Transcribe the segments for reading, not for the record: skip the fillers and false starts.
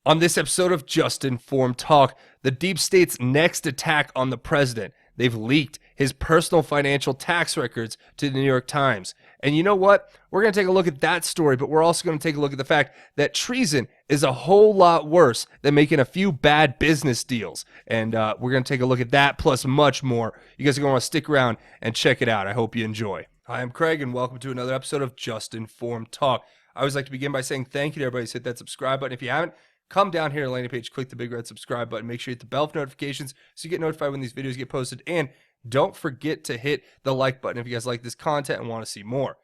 On this episode of Just Informed Talk, the deep state's next attack on the president. They've leaked his personal financial tax records to the New York Times. And you know what? We're going to take a look at that story, but we're also going to take a look at the fact that treason is a whole lot worse than making a few bad business deals. And we're going to take a look at that plus much more. You guys are going to want to stick around and check it out. I hope you enjoy. Hi, I'm Craig, and welcome to another episode of Just Informed Talk. I always like to begin by saying thank you to everybody who's hit that subscribe button. If you haven't, come down here to the landing page, click the big red subscribe button, make sure you hit the bell for notifications so you get notified when these videos get posted, and don't forget to hit the like button if you guys like this content and want to see more.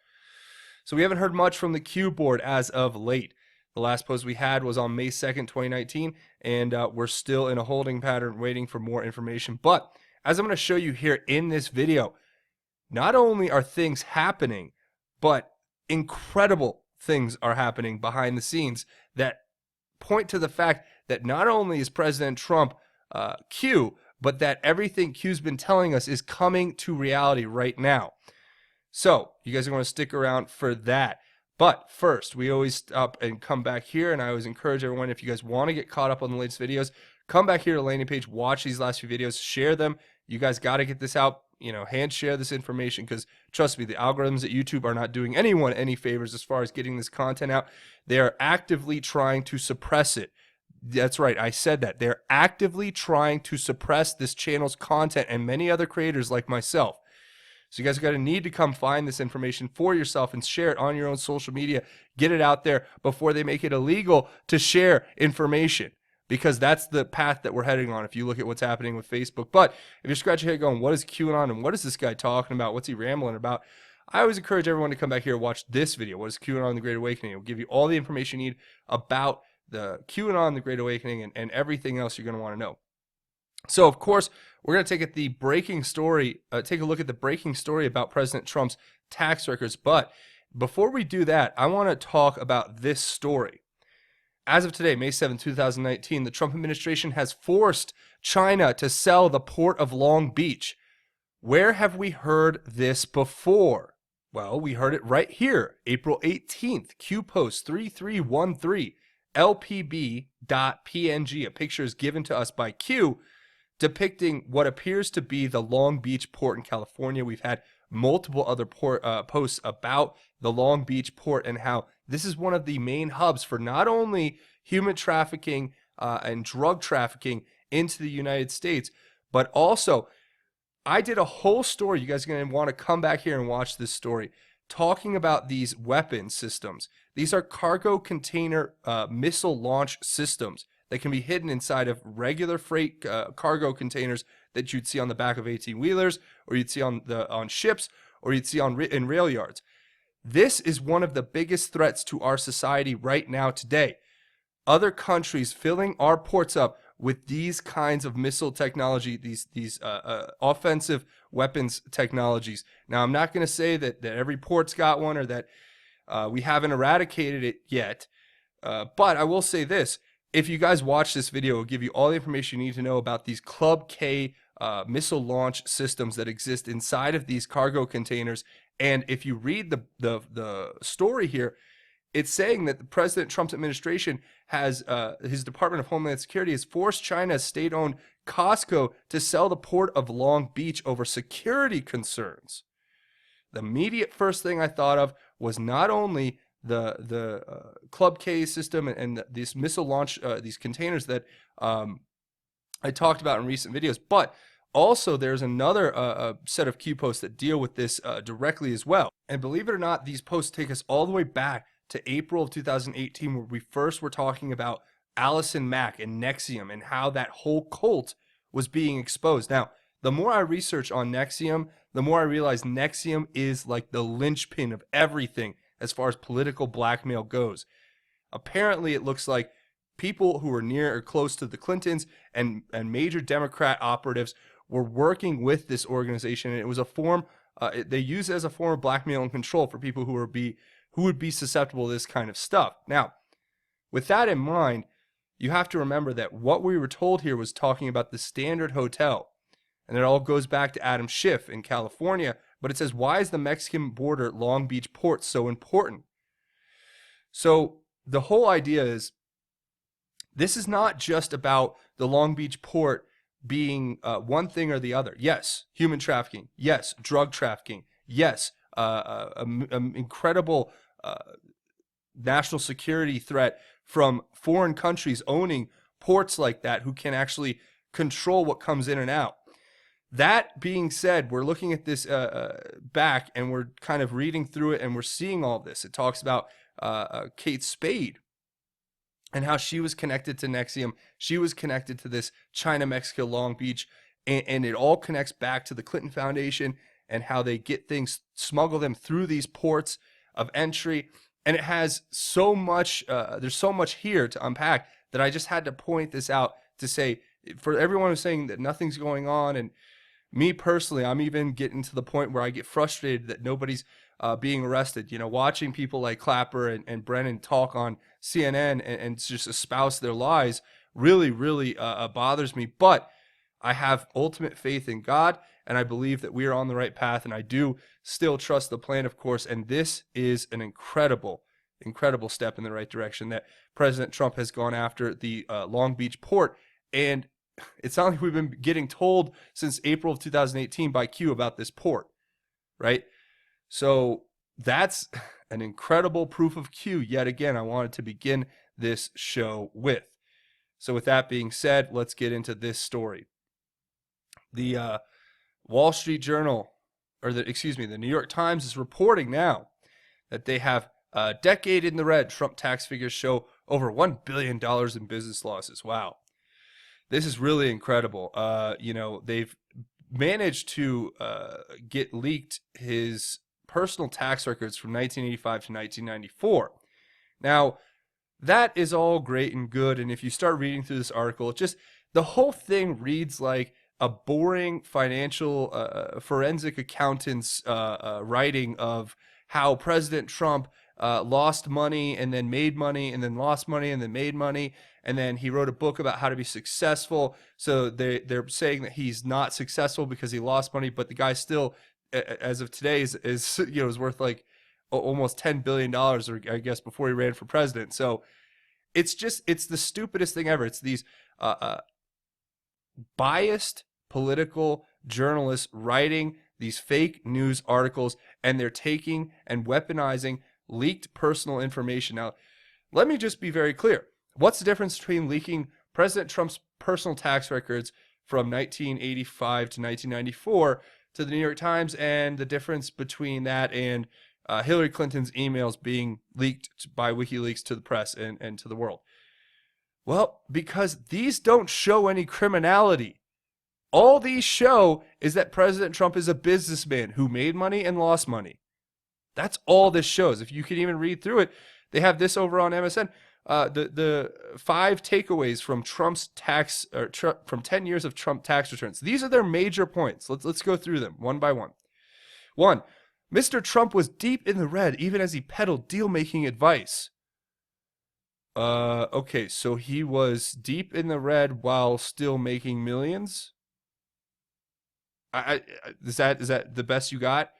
So we haven't heard much from the Q board as of late. The last post we had was on May 2nd, 2019, and we're still in a holding pattern waiting for more information. But as I'm going to show you here in this video, not only are things happening, but incredible things are happening behind the scenes that point to the fact that not only is President Trump Q, but that everything Q's been telling us is coming to reality right now. So you guys are going to stick around for that. But first, we always stop and come back here, and I always encourage everyone, if you guys want to get caught up on the latest videos, come back here to the landing page, watch these last few videos, share them. You guys got to get this out, hand share this information, because trust me, the algorithms at YouTube are not doing anyone any favors as far as getting this content out. They are actively trying to suppress it. That's right, I said that. They're actively trying to suppress this channel's content and many other creators like myself. So you guys are going to need to come find this information for yourself and share it on your own social media. Get it out there before they make it illegal to share information, because that's the path that we're heading on if you look at what's happening with Facebook. But if you're scratching your head going, what is QAnon and what is this guy talking about? What's he rambling about? I always encourage everyone to come back here and watch this video. What is QAnon the Great Awakening? It will give you all the information you need about the QAnon, the Great Awakening, and everything else you're going to want to know. So, of course, we're going to take a look at the breaking story about President Trump's tax records. But before we do that, I want to talk about this story. As of today, May 7, 2019, the Trump administration has forced China to sell the port of Long Beach. Where have we heard this before? Well, we heard it right here, April 18th, Q Post 3313, lpb.png. A picture is given to us by Q depicting what appears to be the Long Beach port in California. We've had multiple other posts about the Long Beach port and how this is one of the main hubs for not only human trafficking and drug trafficking into the United States, but also I did a whole story. You guys are going to want to come back here and watch this story talking about these weapon systems. These are cargo container missile launch systems that can be hidden inside of regular freight cargo containers that you'd see on the back of 18-wheelers, or you'd see on ships, or you'd see in rail yards. This is one of the biggest threats to our society right now today. Other countries filling our ports up with these kinds of missile technology, these offensive weapons technologies. Now, I'm not going to say that every port's got one or that we haven't eradicated it yet, but I will say this. If you guys watch this video, it'll give you all the information you need to know about these Club K missile launch systems that exist inside of these cargo containers. And if you read the story here, it's saying that the President Trump's administration has, his Department of Homeland Security has forced China's state-owned Costco to sell the port of Long Beach over security concerns. The immediate first thing I thought of was not only the Club K system and these missile launch, these containers that I talked about in recent videos, but also there's another set of Q posts that deal with this directly as well. And believe it or not, these posts take us all the way back to April of 2018, where we first were talking about Allison Mack and Nexium and how that whole cult was being exposed. Now, the more I research on Nexium, the more I realize Nexium is like the linchpin of everything as far as political blackmail goes. Apparently, it looks like people who were near or close to the Clintons and major Democrat operatives were working with this organization, and it was a form, they use it as a form of blackmail and control for people who would be susceptible to this kind of stuff. Now, with that in mind, you have to remember that what we were told here was talking about the Standard Hotel, and it all goes back to Adam Schiff in California. But it says, why is the Mexican border Long Beach port so important? So the whole idea is This is not just about the Long Beach port being one thing or the other. Yes, human trafficking. Yes, drug trafficking. Yes, incredible national security threat from foreign countries owning ports like that who can actually control what comes in and out. That being said, we're looking at this back and we're kind of reading through it and we're seeing all this. It talks about Kate Spade and how she was connected to Nexium. She was connected to this China, Mexico, Long Beach, and it all connects back to the Clinton Foundation and how they get things, smuggle them through these ports of entry. And it has so much, there's so much here to unpack that I just had to point this out to say, for everyone who's saying that nothing's going on, and me personally, I'm even getting to the point where I get frustrated that nobody's being arrested. Watching people like Clapper and Brennan talk on CNN and just espouse their lies really, really bothers me. But I have ultimate faith in God, and I believe that we are on the right path, and I do still trust the plan, of course. And this is an incredible, incredible step in the right direction that President Trump has gone after the Long Beach port. And it's not like we've been getting told since April of 2018 by Q about this port, right? So that's an incredible proof of Q. Yet again, I wanted to begin this show with. So with that being said, let's get into this story. The Wall Street Journal, the New York Times is reporting now that they have a decade in the red. Trump tax figures show over $1 billion in business losses. Wow. This is really incredible. They've managed to get leaked his personal tax records from 1985 to 1994. Now, that is all great and good. And if you start reading through this article, the whole thing reads like a boring financial forensic accountant's writing of how President Trump lost money and then made money and then lost money and then made money. And then he wrote a book about how to be successful. So they're saying that he's not successful because he lost money, but the guy still, as of today, is worth like almost $10 billion, or I guess before he ran for president. So it's the stupidest thing ever. It's these biased political journalists writing these fake news articles, and they're taking and weaponizing leaked personal information. Now, let me just be very clear. What's the difference between leaking President Trump's personal tax records from 1985 to 1994 to the New York Times, and the difference between that and Hillary Clinton's emails being leaked by WikiLeaks to the press and to the world? Well, because these don't show any criminality. All these show is that President Trump is a businessman who made money and lost money. That's all this shows. If you can even read through it, they have this over on MSN. The 5 takeaways from from 10 years of Trump tax returns. These are their major points. Let's go through them one by one. 1, Mr. Trump was deep in the red even as he peddled deal-making advice. Okay, so he was deep in the red while still making millions? Is that the best you got?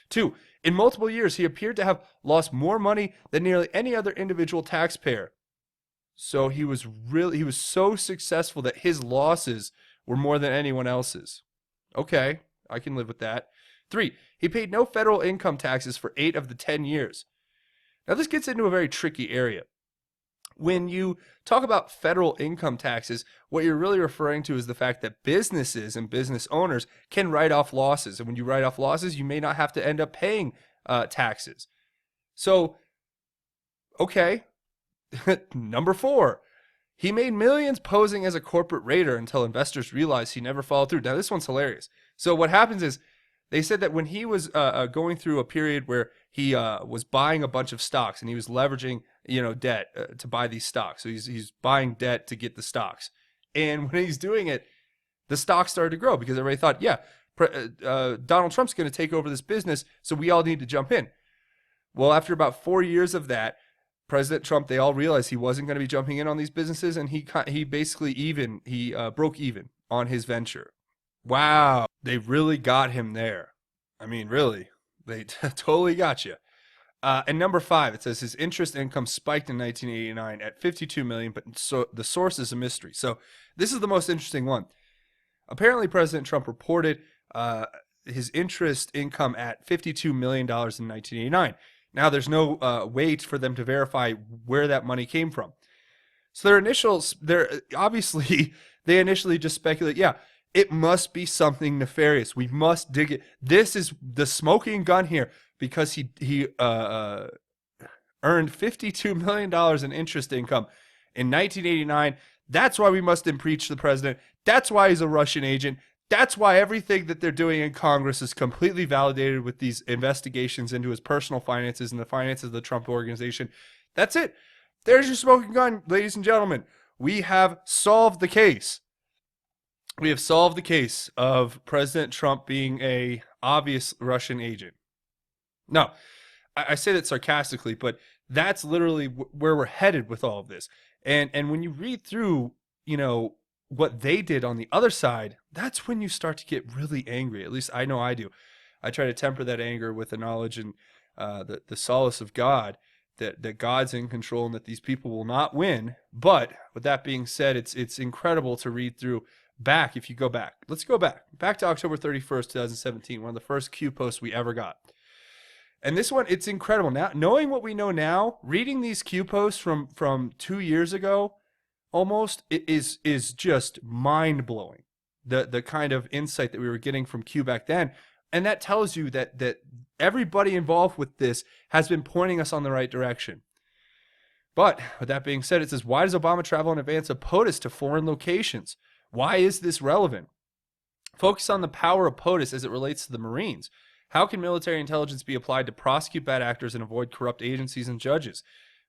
2, in multiple years, he appeared to have lost more money than nearly any other individual taxpayer. So he was so successful that his losses were more than anyone else's. Okay, I can live with that. 3, he paid no federal income taxes for 8 of the 10 years. Now this gets into a very tricky area. When you talk about federal income taxes, what you're really referring to is the fact that businesses and business owners can write off losses. And when you write off losses, you may not have to end up paying taxes. So, okay. Number 4, he made millions posing as a corporate raider until investors realized he never followed through. Now, this one's hilarious. So what happens is they said that when he was going through a period where he was buying a bunch of stocks and he was leveraging debt to buy these stocks. So he's buying debt to get the stocks. And when he's doing it, the stocks started to grow because everybody thought, Donald Trump's going to take over this business, so we all need to jump in. Well, after about 4 years of that, President Trump, they all realized he wasn't going to be jumping in on these businesses, and he basically broke even on his venture. Wow, they really got him there. I mean, really, they totally got you. And number 5, it says his interest income spiked in 1989 at 52 million, but so the source is a mystery. So this is the most interesting one. Apparently, President Trump reported his interest income at $52 million in 1989. Now, there's no way for them to verify where that money came from. So they initially just speculate, yeah, it must be something nefarious. We must dig it. This is the smoking gun here because he earned $52 million in interest income in 1989. That's why we must impeach the president. That's why he's a Russian agent. That's why everything that they're doing in Congress is completely validated with these investigations into his personal finances and the finances of the Trump organization. That's it. There's your smoking gun, ladies and gentlemen. We have solved the case. We have solved the case of President Trump being a obvious Russian agent. No, I say that sarcastically, but that's literally where we're headed with all of this. And when you read through, what they did on the other side, that's when you start to get really angry. At least I know I do. I try to temper that anger with the knowledge and the solace of God, that God's in control and that these people will not win. But with that being said, it's incredible to read through back. If you go back, let's go back to October 31st, 2017, one of the first Q posts we ever got. And this one, it's incredible. Now, knowing what we know now, reading these Q posts from 2 years ago, almost, it is just mind-blowing, the kind of insight that we were getting from Q back then. And that tells you that everybody involved with this has been pointing us on the right direction. But with that being said, it says, why does Obama travel in advance of POTUS to foreign locations? Why is this relevant? Focus on the power of POTUS as it relates to the Marines. How can military intelligence be applied to prosecute bad actors and avoid corrupt agencies and judges?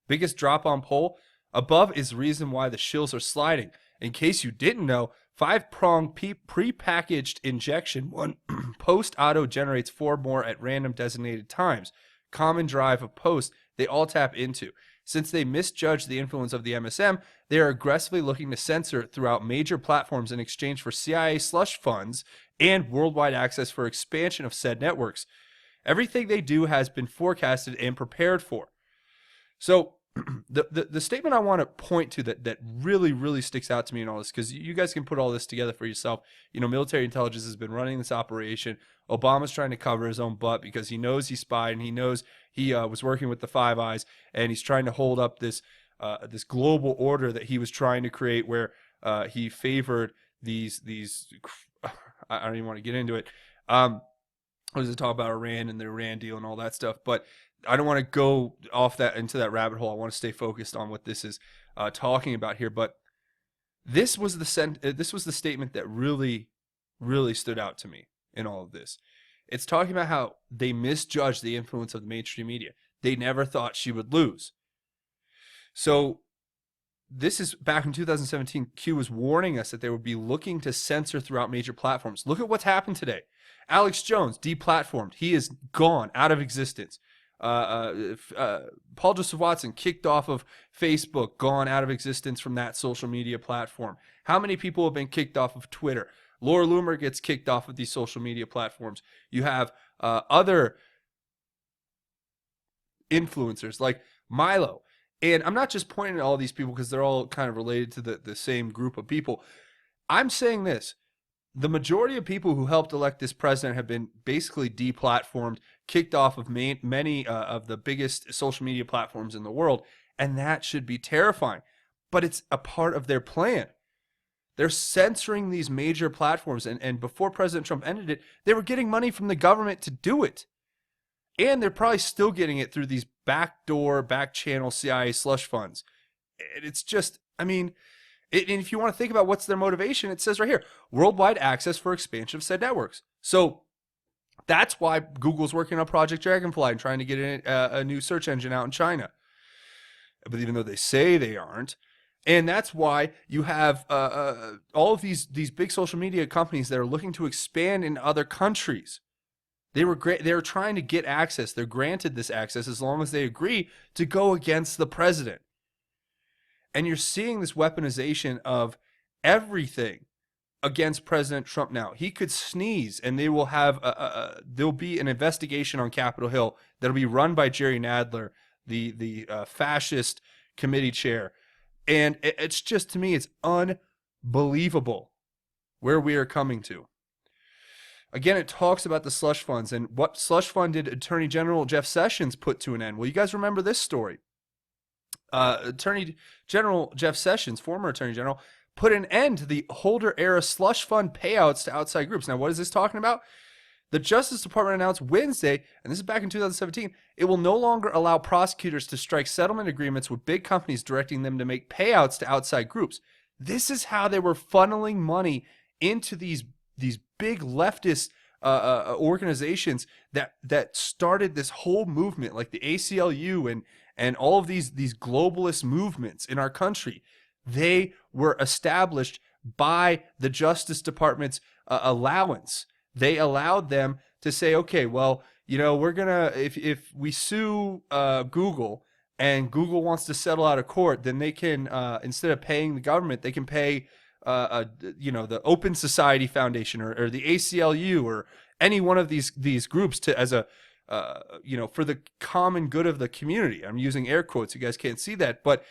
Biggest drop on poll? Above is the reason why the shills are sliding. In case you didn't know, 5-prong pre-packaged injection, one post-auto generates 4 more at random designated times. Common drive of post they all tap into. Since they misjudged the influence of the MSM, they are aggressively looking to censor throughout major platforms in exchange for CIA slush funds and worldwide access for expansion of said networks. Everything they do has been forecasted and prepared for. So the statement I want to point to that really, really sticks out to me in all this, because you guys can put all this together for yourself. Military intelligence has been running this operation. Obama's trying to cover his own butt because he knows he spied and he knows he was working with the Five Eyes, and he's trying to hold up this global order that he was trying to create, where he favored these I don't even want to get into it. What does it talk about Iran and the Iran deal and all that stuff? But I don't want to go off into that rabbit hole. I want to stay focused on what this is talking about here. But this was the statement that really, really stood out to me in all of this. It's talking about how they misjudged the influence of the mainstream media. They never thought she would lose. So this is back in 2017. Q was warning us that they would be looking to censor throughout major platforms. Look at what's happened today. Alex Jones deplatformed. He is gone, out of existence. Paul Joseph Watson kicked off of Facebook, gone out of existence from that social media platform. How many people have been kicked off of Twitter? Laura Loomer gets kicked off of these social media platforms. You have other influencers like Milo. And I'm not just pointing at all these people because they're all kind of related to the same group of people. I'm saying this. The majority of people who helped elect this president have been basically deplatformed, kicked off of many of the biggest social media platforms in the world, and that should be terrifying. But it's a part of their plan. They're censoring these major platforms, and before President Trump ended it, they were getting money from the government to do it. And they're probably still getting it through these backdoor, back-channel CIA slush funds. It's just, and if you want to think about what's their motivation, it says right here, worldwide access for expansion of said networks. So that's why Google's working on Project Dragonfly and trying to get a new search engine out in China. But even though they say they aren't. And that's why you have all of these big social media companies that are looking to expand in other countries. They were trying to get access. They're granted this access as long as they agree to go against the president. And you're seeing this weaponization of everything against President Trump now. He could sneeze, and they will have there'll be an investigation on Capitol Hill that'll be run by Jerry Nadler, the fascist committee chair, and it's just, to me, it's unbelievable where we are coming to. Again, it talks about the slush funds and what slush fund did Attorney General Jeff Sessions put to an end. Well, you guys remember this story. Attorney General Jeff Sessions, former Attorney General, put an end to the Holder-era slush fund payouts to outside groups. Now, what is this talking about? The Justice Department announced Wednesday, and this is back in 2017, it will no longer allow prosecutors to strike settlement agreements with big companies directing them to make payouts to outside groups. This is how they were funneling money into these big leftist organizations that started this whole movement, like the ACLU and all of these globalist movements in our country. They were established by the Justice Department's allowance. They allowed them to say, okay, well, we're gonna, if we sue Google and Google wants to settle out of court, then they can, instead of paying the government, they can pay the Open Society Foundation or the ACLU or any one of these groups to, as a for the common good of the community. I'm using air quotes. You guys can't see that, but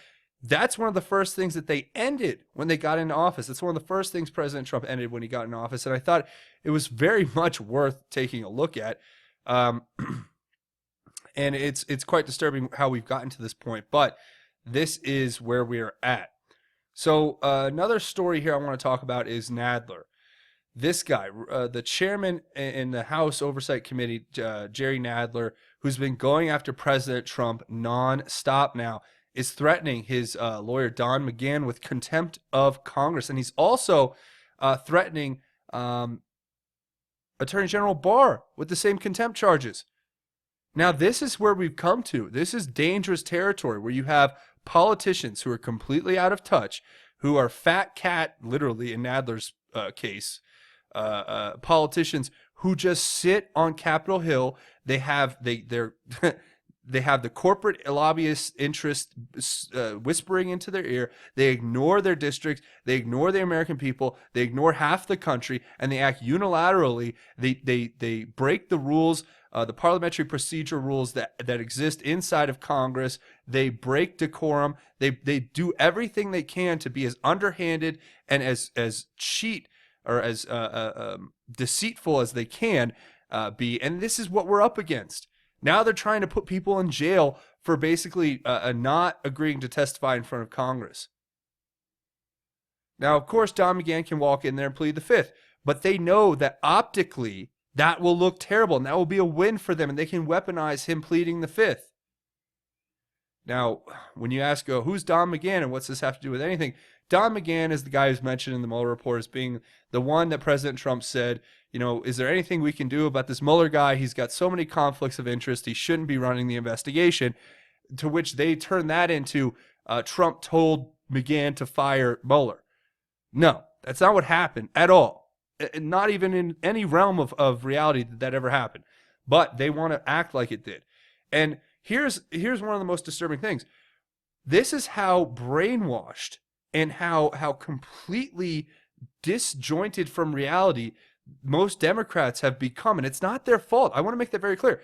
that's one of the first things that they ended when they got into office. That's one of the first things President Trump ended when he got in office, and I thought it was very much worth taking a look at. And it's quite disturbing how we've gotten to this point, but this is where we're at. So another story here I want to talk about is Nadler. This guy, the chairman in the House Oversight Committee, Jerry Nadler, who's been going after President Trump nonstop now, is threatening his lawyer, Don McGahn, with contempt of Congress. And he's also threatening Attorney General Barr with the same contempt charges. Now, this is where we've come to. This is dangerous territory where you have politicians who are completely out of touch, who are fat cat, literally in Nadler's case, politicians who just sit on Capitol Hill. They have they have the corporate lobbyist interest whispering into their ear. They ignore their districts. They ignore the American people. They ignore half the country, and they act unilaterally. They break the rules, the parliamentary procedure rules that exist inside of Congress. They break decorum. They do everything they can to be as underhanded and as cheat or as deceitful as they can be. And this is what we're up against. Now they're trying to put people in jail for basically not agreeing to testify in front of Congress. Now, of course, Don McGahn can walk in there and plead the fifth, but they know that optically that will look terrible, and that will be a win for them, and they can weaponize him pleading the fifth. Now, when you ask, who's Don McGahn and what's this have to do with anything? Don McGahn is the guy who's mentioned in the Mueller report as being the one that President Trump said, is there anything we can do about this Mueller guy? He's got so many conflicts of interest. He shouldn't be running the investigation. To which they turned that into Trump told McGahn to fire Mueller. No, that's not what happened at all. Not even in any realm of reality did that ever happen. But they want to act like it did. And here's one of the most disturbing things. This is how brainwashed and how completely disjointed from reality most Democrats have become. And it's not their fault. I want to make that very clear.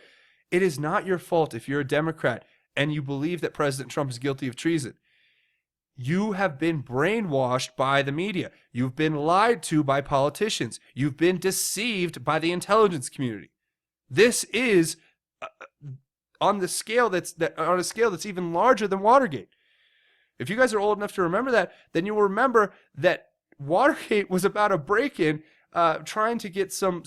It is not your fault if you're a Democrat and you believe that President Trump is guilty of treason. You have been brainwashed by the media. You've been lied to by politicians. You've been deceived by the intelligence community. This is on a scale that's even larger than Watergate. If you guys are old enough to remember that, then you will remember that Watergate was about a break-in trying to get some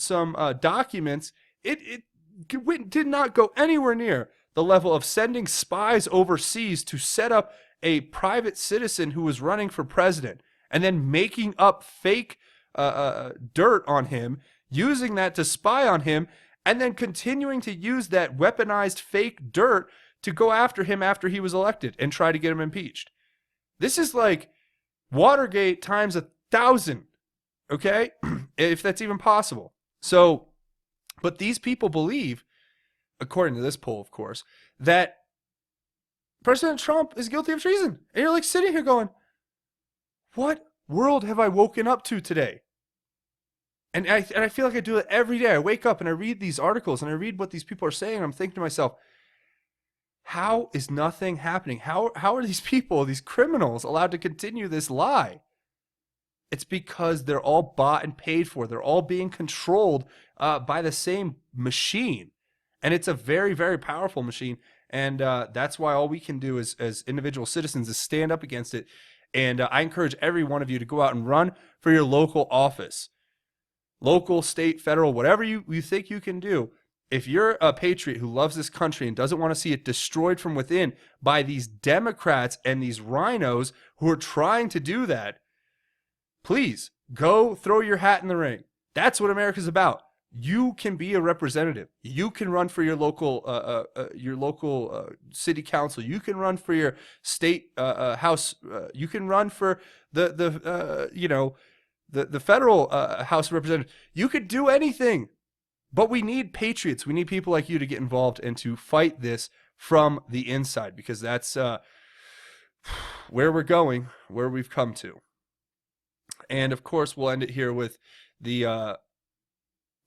documents. It did not go anywhere near the level of sending spies overseas to set up a private citizen who was running for president and then making up fake dirt on him, using that to spy on him, and then continuing to use that weaponized fake dirt to go after him after he was elected and try to get him impeached. This is like Watergate times 1,000, okay? If that's even possible. So, but these people believe, according to this poll, of course, that President Trump is guilty of treason. And you're like sitting here going, what world have I woken up to today? And I feel like I do it every day. I wake up and I read these articles and I read what these people are saying. And I'm thinking to myself, how is nothing happening? How are these people, these criminals, allowed to continue this lie? It's because they're all bought and paid for. They're all being controlled by the same machine. And it's a very, very powerful machine. And that's why all we can do as individual citizens is stand up against it. And I encourage every one of you to go out and run for your local office. Local, state, federal, whatever you think you can do. If you're a patriot who loves this country and doesn't want to see it destroyed from within by these Democrats and these rhinos who are trying to do that, please go throw your hat in the ring. That's what America's about. You can be a representative. You can run for your local city council. You can run for your state house. You can run for the federal House of Representatives. You could do anything, but we need patriots. We need people like you to get involved and to fight this from the inside, because that's where we're going, where we've come to. And of course, we'll end it here with the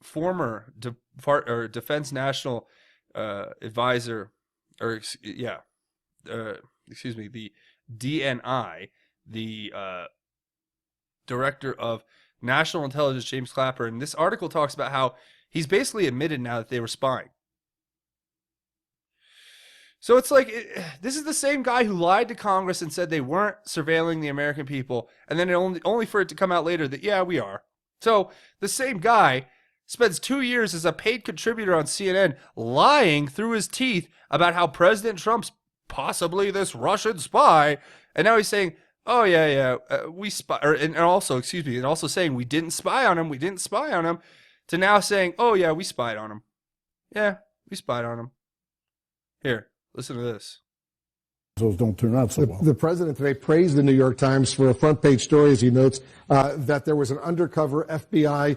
former Defense National Advisor, the DNI, the Director of National Intelligence, James Clapper. And this article talks about how he's basically admitted now that they were spying. So it's like, this is the same guy who lied to Congress and said they weren't surveilling the American people, and then only for it to come out later that, yeah, we are. So the same guy spends 2 years as a paid contributor on CNN lying through his teeth about how President Trump's possibly this Russian spy, and now he's saying, oh, yeah, we spy, and also saying we didn't spy on him, to now saying, oh, yeah, we spied on him. Yeah, we spied on him. Here, listen to this. Those don't turn out so well. The president today praised the New York Times for a front-page story, as he notes, that there was an undercover FBI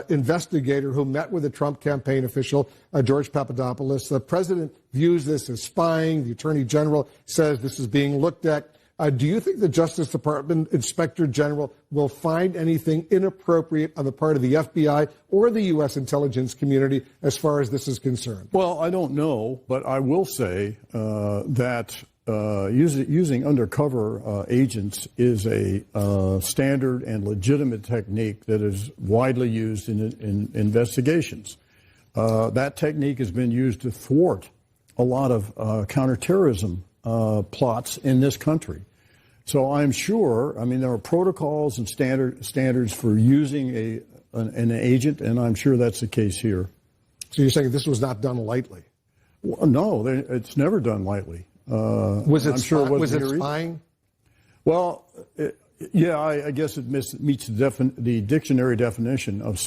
investigator who met with a Trump campaign official, George Papadopoulos. The president views this as spying. The attorney general says this is being looked at. Do you think the Justice Department Inspector General will find anything inappropriate on the part of the FBI or the U.S. intelligence community as far as this is concerned? Well, I don't know, but I will say that using undercover agents is a standard and legitimate technique that is widely used in investigations. That technique has been used to thwart a lot of counterterrorism plots in this country. So I'm sure, there are protocols and standards for using an agent, and I'm sure that's the case here. So you're saying this was not done lightly? Well, no, it's never done lightly. Was it spying? Well, I guess it meets the dictionary definition of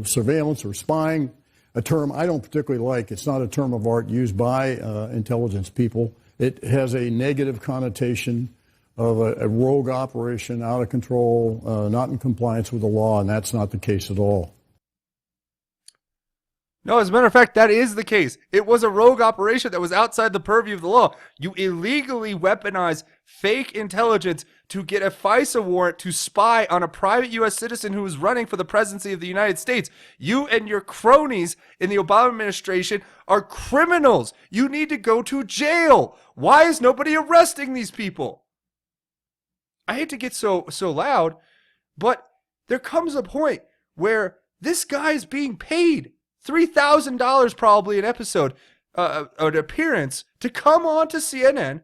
surveillance or spying, a term I don't particularly like. It's not a term of art used by intelligence people. It has a negative connotation of a rogue operation, out of control, not in compliance with the law, and that's not the case at all. No, as a matter of fact, that is the case. It was a rogue operation that was outside the purview of the law. You illegally weaponize fake intelligence to get a FISA warrant to spy on a private U.S. citizen who is running for the presidency of the United States. You and your cronies in the Obama administration are criminals. You need to go to jail. Why is nobody arresting these people? I hate to get so loud, but there comes a point where this guy is being paid $3,000 probably an episode, an appearance, to come on to CNN,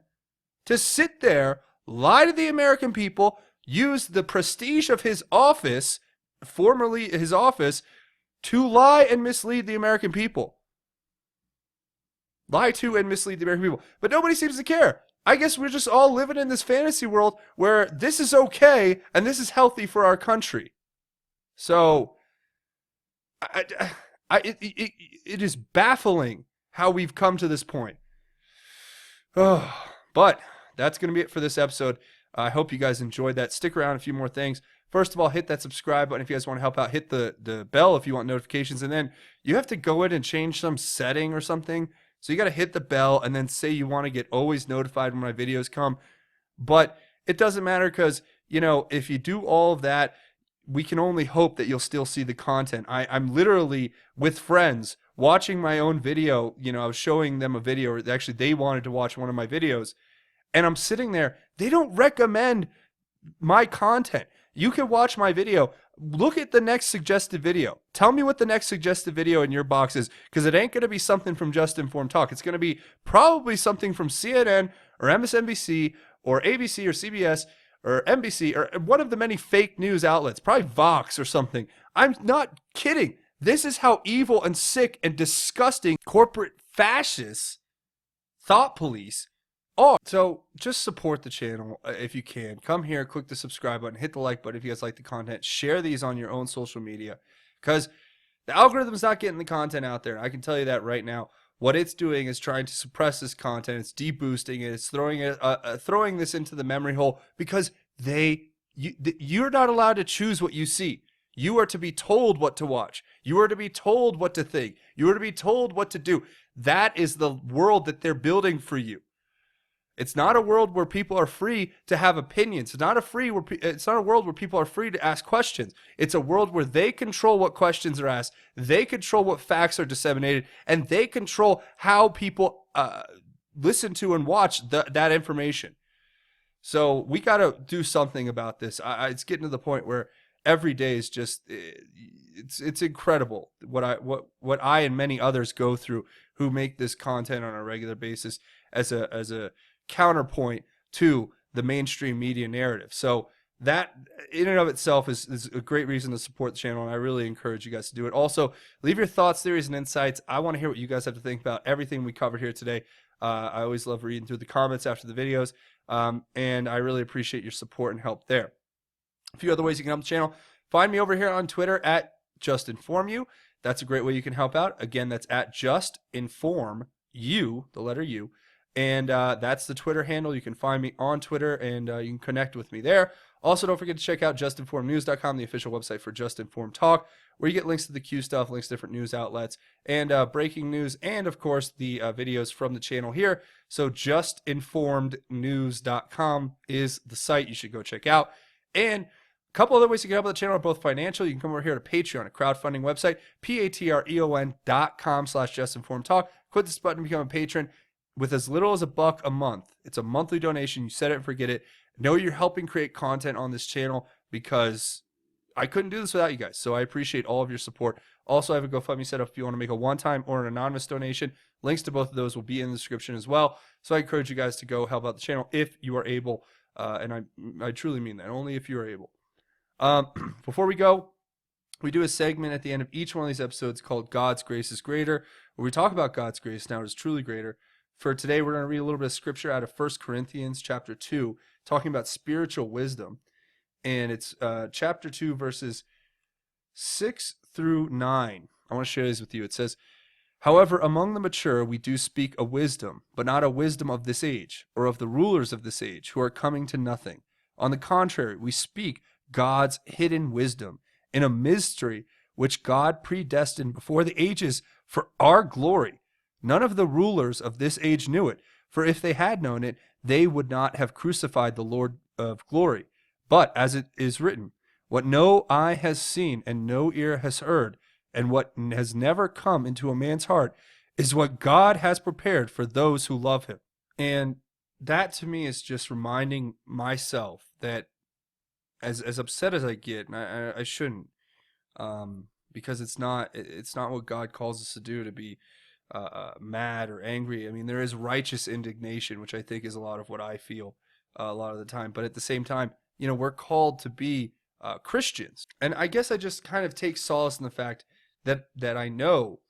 to sit there, lie to the American people, use the prestige of his office, formerly his office, to lie and mislead the American people. Lie to and mislead the American people. But nobody seems to care. I guess we're just all living in this fantasy world where this is okay and this is healthy for our country. So, it is baffling how we've come to this point. Oh, but that's going to be it for this episode. I hope you guys enjoyed that. Stick around, a few more things. First of all, hit that subscribe button if you guys want to help out. Hit the bell if you want notifications. And then you have to go in and change some setting or something. So you got to hit the bell and then say you want to get always notified when my videos come. But it doesn't matter because, if you do all of that, we can only hope that you'll still see the content. I'm literally with friends watching my own video. You know, I was showing them a video, or actually they wanted to watch one of my videos, and I'm sitting there. They don't recommend my content. You can watch my video. Look at the next suggested video. Tell me what the next suggested video in your box is, because it ain't going to be something from Just Informed Talk. It's going to be probably something from CNN or MSNBC or ABC or CBS or NBC or one of the many fake news outlets, probably Vox or something. I'm not kidding. This is how evil and sick and disgusting corporate fascists, thought police, are. So just support the channel if you can. Come here, click the subscribe button, hit the like button if you guys like the content. Share these on your own social media, because the algorithm's not getting the content out there. I can tell you that right now. What it's doing is trying to suppress this content. It's deboosting it. It's throwing this into the memory hole, because you're not allowed to choose what you see. You are to be told what to watch. You are to be told what to think. You are to be told what to do. That is the world that they're building for you. It's not a world where people are free to have opinions. It's not a world where people are free to ask questions. It's a world where they control what questions are asked. They control what facts are disseminated, and they control how people listen to and watch that information. So we got to do something about this. It's getting to the point where every day is just it's incredible what I and many others go through who make this content on a regular basis as a counterpoint to the mainstream media narrative. So that in and of itself is a great reason to support the channel, and I really encourage you guys to do it. Also, leave your thoughts, theories, and insights. I want to hear what you guys have to think about everything we covered here today. I always love reading through the comments after the videos, and I really appreciate your support and help there. A few other ways you can help the channel. Find me over here on Twitter at JustInformYou. That's a great way you can help out. Again, that's at JustInformYou, the letter U. And that's the Twitter handle. You can find me on Twitter, and you can connect with me there. Also, don't forget to check out JustInformedNews.com, the official website for Just Informed Talk, where you get links to the Q stuff, links to different news outlets, and breaking news, and, of course, the videos from the channel here. So JustInformedNews.com is the site you should go check out. And a couple other ways you can help the channel are both financial. You can come over here to Patreon, a crowdfunding website, patreon.com/JustInformedTalk. Click this button to become a patron. With as little as $1 a month, it's a monthly donation. You set it and forget it. Know you're helping create content on this channel, because I couldn't do this without you guys. So I appreciate all of your support. Also, I have a GoFundMe set up if you want to make a one-time or an anonymous donation. Links to both of those will be in the description as well. So I encourage you guys to go help out the channel if you are able. And I truly mean that, only if you are able. Before we go, we do a segment at the end of each one of these episodes called God's Grace is Greater, where we talk about God's grace. Now it is truly greater. For today, we're going to read a little bit of scripture out of 1 Corinthians chapter 2, talking about spiritual wisdom. And it's chapter 2, verses 6 through 9. I want to share these with you. It says, "However, among the mature we do speak a wisdom, but not a wisdom of this age, or of the rulers of this age, who are coming to nothing. On the contrary, we speak God's hidden wisdom, in a mystery which God predestined before the ages for our glory. None of the rulers of this age knew it, for if they had known it, they would not have crucified the Lord of glory. But as it is written, what no eye has seen and no ear has heard, and what has never come into a man's heart, is what God has prepared for those who love him." And that to me is just reminding myself that as upset as I get, and I shouldn't, because it's not what God calls us to do, to be mad or angry. I mean, there is righteous indignation, which I think is a lot of what I feel a lot of the time. But at the same time, you know, we're called to be Christians. And I guess I just kind of take solace in the fact that I know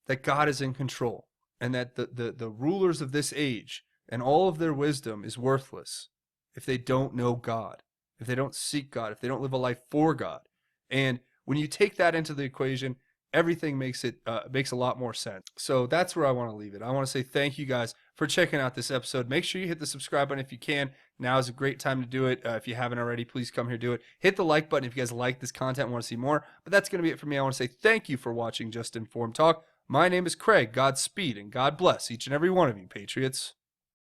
that God is in control, and that the rulers of this age and all of their wisdom is worthless if they don't know God, if they don't seek God, if they don't live a life for God. And when you take that into the equation, everything makes a lot more sense. So that's where I want to leave it. I want to say thank you guys for checking out this episode. Make sure you hit the subscribe button if you can. Now is a great time to do it. If you haven't already, please come here, do it. Hit the like button if you guys like this content and want to see more. But that's going to be it for me. I want to say thank you for watching Just Informed Talk. My name is Craig. Godspeed and God bless each and every one of you, Patriots.